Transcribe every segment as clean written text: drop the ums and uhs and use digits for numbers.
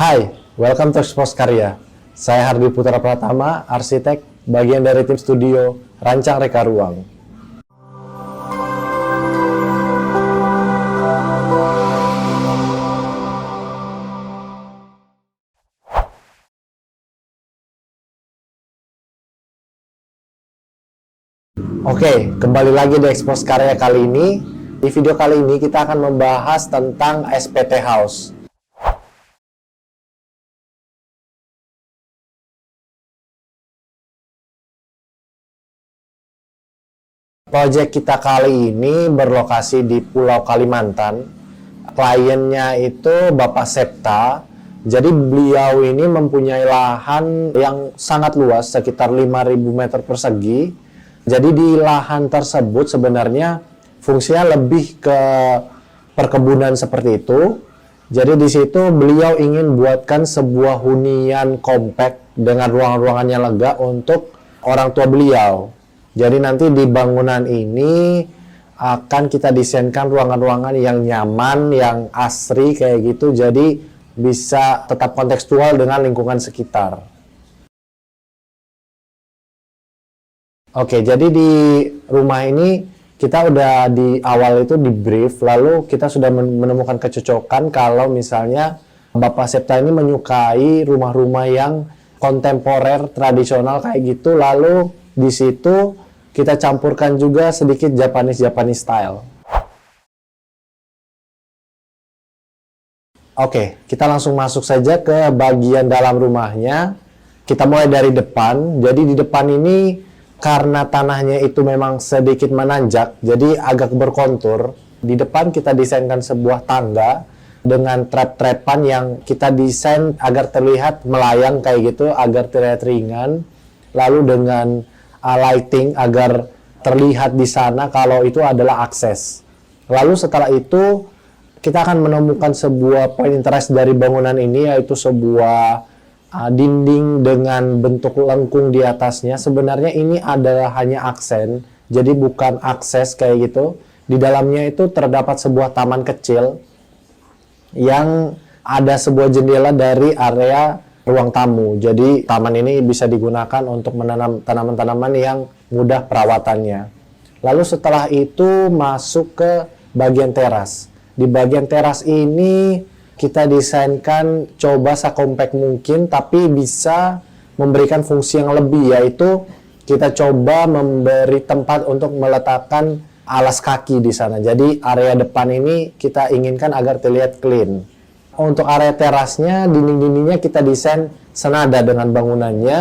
Hai, welcome to Expose Karya. Saya Hardi Putra Pratama, arsitek, bagian dari tim studio Rancang Reka Ruang. Oke, kembali lagi di Expose Karya kali ini. Di video kali ini kita akan membahas tentang SPT House. Proyek kita kali ini berlokasi di Pulau Kalimantan. Kliennya itu Bapak Septa. Jadi beliau ini mempunyai lahan yang sangat luas, sekitar 5.000 meter persegi. Jadi di lahan tersebut sebenarnya fungsinya lebih ke perkebunan seperti itu. Jadi di situ beliau ingin buatkan sebuah hunian kompak dengan ruang-ruangannya lega untuk orang tua beliau. Jadi nanti di bangunan ini akan kita desainkan ruangan-ruangan yang nyaman, yang asri kayak gitu. Jadi bisa tetap kontekstual dengan lingkungan sekitar. Oke, jadi di rumah ini kita udah di awal itu di brief, lalu kita sudah menemukan kecocokan kalau misalnya Bapak Septa ini menyukai rumah-rumah yang kontemporer, tradisional kayak gitu, lalu di situ kita campurkan juga sedikit Japanese style. Oke, kita langsung masuk saja ke bagian dalam rumahnya. Kita mulai dari depan. Jadi di depan ini karena tanahnya itu memang sedikit menanjak, jadi agak berkontur. Di depan kita desainkan sebuah tangga dengan trap-trapan yang kita desain agar terlihat melayang kayak gitu, agar terlihat ringan. Lalu dengan lighting agar terlihat di sana kalau itu adalah akses. Lalu setelah itu kita akan menemukan sebuah point interest dari bangunan ini, yaitu sebuah dinding dengan bentuk lengkung di atasnya. Sebenarnya ini adalah hanya aksen, jadi bukan akses kayak gitu. Di dalamnya itu terdapat sebuah taman kecil yang ada sebuah jendela dari area ruang tamu. Jadi taman ini bisa digunakan untuk menanam tanaman-tanaman yang mudah perawatannya. Lalu setelah itu masuk ke bagian teras. Di bagian teras ini kita desainkan coba sekompak mungkin, tapi bisa memberikan fungsi yang lebih, yaitu kita coba memberi tempat untuk meletakkan alas kaki di sana. Jadi area depan ini kita inginkan agar terlihat clean. Untuk area terasnya, dinding-dindingnya kita desain senada dengan bangunannya,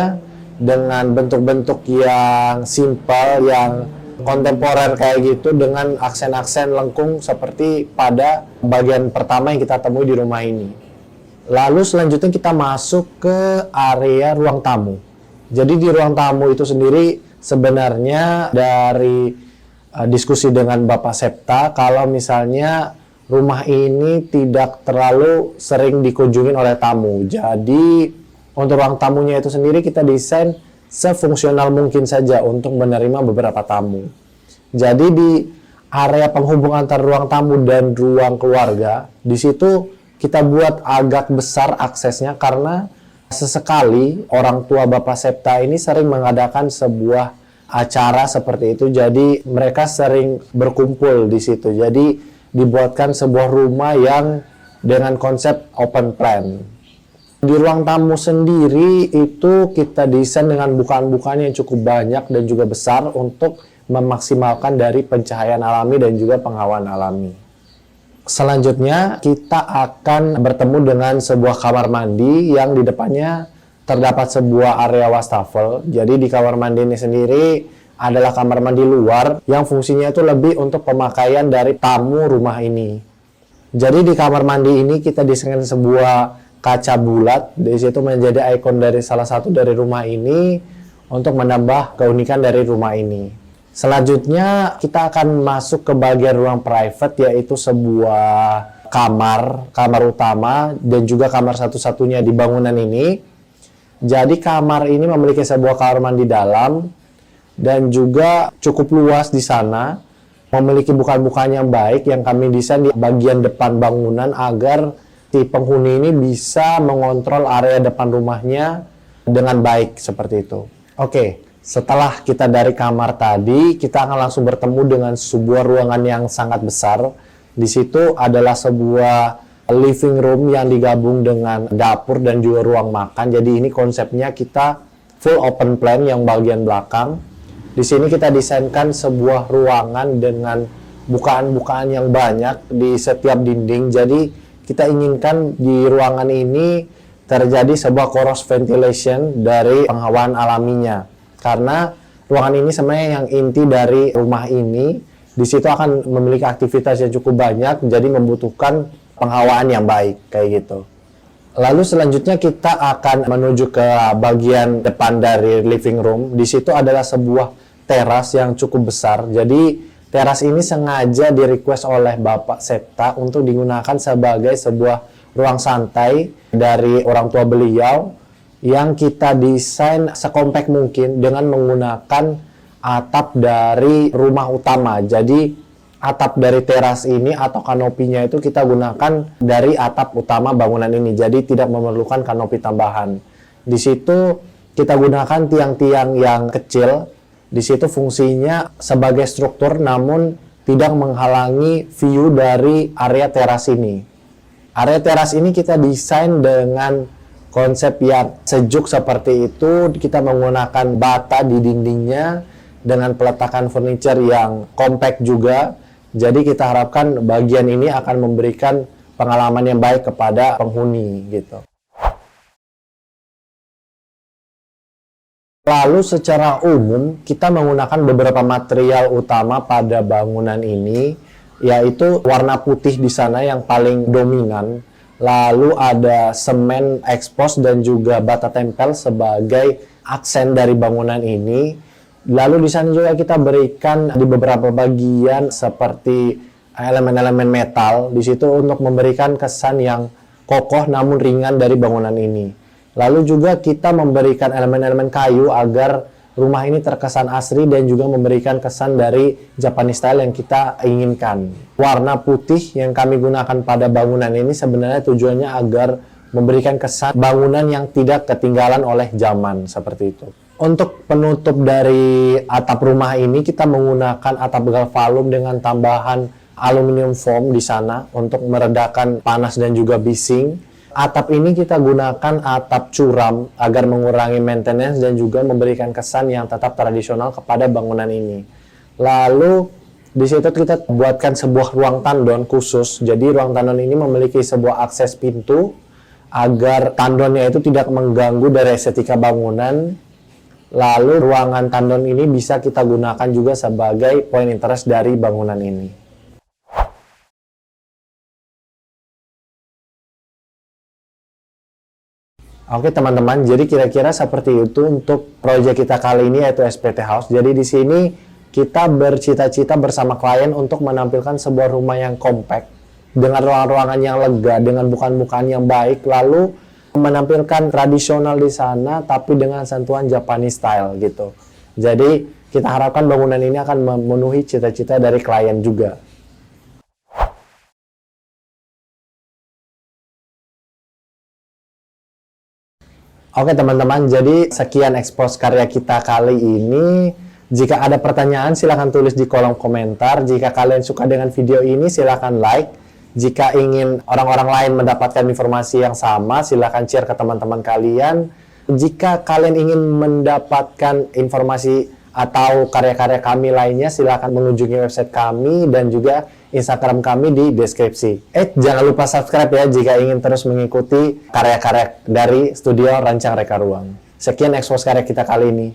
dengan bentuk-bentuk yang simpel, yang kontemporer kayak gitu, dengan aksen-aksen lengkung seperti pada bagian pertama yang kita temui di rumah ini. Lalu selanjutnya kita masuk ke area ruang tamu. Jadi di ruang tamu itu sendiri sebenarnya dari diskusi dengan Bapak Septa, kalau misalnya rumah ini tidak terlalu sering dikunjungi oleh tamu. Jadi untuk ruang tamunya itu sendiri kita desain sefungsional mungkin saja untuk menerima beberapa tamu. Jadi di area penghubung antara ruang tamu dan ruang keluarga, di situ kita buat agak besar aksesnya karena sesekali orang tua Bapak Septa ini sering mengadakan sebuah acara seperti itu. Jadi mereka sering berkumpul di situ. Jadi dibuatkan sebuah rumah yang dengan konsep open plan. Di ruang tamu sendiri itu kita desain dengan bukaan-bukaan yang cukup banyak dan juga besar untuk memaksimalkan dari pencahayaan alami dan juga penghawaan alami. Selanjutnya kita akan bertemu dengan sebuah kamar mandi yang di depannya terdapat sebuah area wastafel. Jadi di kamar mandi ini sendiri adalah kamar mandi luar yang fungsinya itu lebih untuk pemakaian dari tamu rumah ini. Jadi di kamar mandi ini kita desainkan sebuah kaca bulat, di situ menjadi ikon dari salah satu dari rumah ini untuk menambah keunikan dari rumah ini. Selanjutnya kita akan masuk ke bagian ruang private, yaitu sebuah kamar utama dan juga kamar satu-satunya di bangunan ini. Jadi kamar ini memiliki sebuah kamar mandi dalam dan juga cukup luas di sana, memiliki bukaan-bukaan yang baik yang kami desain di bagian depan bangunan agar si penghuni ini bisa mengontrol area depan rumahnya dengan baik seperti itu. Oke, setelah kita dari kamar tadi, kita akan langsung bertemu dengan sebuah ruangan yang sangat besar. Di situ adalah sebuah living room yang digabung dengan dapur dan juga ruang makan. Jadi ini konsepnya kita full open plan yang bagian belakang. Di sini kita desainkan sebuah ruangan dengan bukaan-bukaan yang banyak di setiap dinding. Jadi kita inginkan di ruangan ini terjadi sebuah cross ventilation dari penghawaan alaminya. Karena ruangan ini sebenarnya yang inti dari rumah ini, di situ akan memiliki aktivitas yang cukup banyak, jadi membutuhkan penghawaan yang baik, kayak gitu. Lalu selanjutnya kita akan menuju ke bagian depan dari living room. Di situ adalah sebuah teras yang cukup besar. Jadi teras ini sengaja di-request oleh Bapak Septa untuk digunakan sebagai sebuah ruang santai dari orang tua beliau yang kita desain sekompak mungkin dengan menggunakan atap dari rumah utama. Jadi atap dari teras ini atau kanopinya itu kita gunakan dari atap utama bangunan ini. Jadi tidak memerlukan kanopi tambahan. Di situ kita gunakan tiang-tiang yang kecil. Di situ fungsinya sebagai struktur namun tidak menghalangi view dari area teras ini. Area teras ini kita desain dengan konsep yang sejuk seperti itu. Kita menggunakan bata di dindingnya dengan peletakan furniture yang compact juga. Jadi kita harapkan bagian ini akan memberikan pengalaman yang baik kepada penghuni gitu. Lalu secara umum kita menggunakan beberapa material utama pada bangunan ini, yaitu warna putih di sana yang paling dominan. Lalu ada semen expose dan juga bata tempel sebagai aksen dari bangunan ini. Lalu di sana juga kita berikan di beberapa bagian seperti elemen-elemen metal di situ untuk memberikan kesan yang kokoh namun ringan dari bangunan ini. Lalu juga kita memberikan elemen-elemen kayu agar rumah ini terkesan asri dan juga memberikan kesan dari Japanese style yang kita inginkan. Warna putih yang kami gunakan pada bangunan ini sebenarnya tujuannya agar memberikan kesan bangunan yang tidak ketinggalan oleh zaman seperti itu. Untuk penutup dari atap rumah ini kita menggunakan atap galvalum dengan tambahan aluminium foam di sana untuk meredakan panas dan juga bising. Atap ini kita gunakan atap curam agar mengurangi maintenance dan juga memberikan kesan yang tetap tradisional kepada bangunan ini. Lalu di situ kita buatkan sebuah ruang tandon khusus. Jadi ruang tandon ini memiliki sebuah akses pintu agar tandonnya itu tidak mengganggu dari estetika bangunan. Lalu ruangan tandon ini bisa kita gunakan juga sebagai point interest dari bangunan ini. Oke teman-teman, jadi kira-kira seperti itu untuk proyek kita kali ini yaitu SPT House. Jadi di sini kita bercita-cita bersama klien untuk menampilkan sebuah rumah yang compact dengan ruangan-ruangan yang lega, dengan bukaan-bukaan yang baik, lalu menampilkan tradisional di sana tapi dengan sentuhan Japanese style gitu. Jadi kita harapkan bangunan ini akan memenuhi cita-cita dari klien juga. Oke teman-teman, jadi sekian expose karya kita kali ini. Jika ada pertanyaan silahkan tulis di kolom komentar. Jika kalian suka dengan video ini silahkan like. Jika ingin orang-orang lain mendapatkan informasi yang sama silahkan share ke teman-teman kalian. Jika kalian ingin mendapatkan informasi atau karya-karya kami lainnya silahkan mengunjungi website kami dan juga Instagram kami di deskripsi. Jangan lupa subscribe ya jika ingin terus mengikuti karya-karya dari Studio Rancang Reka Ruang. Sekian expose karya kita kali ini.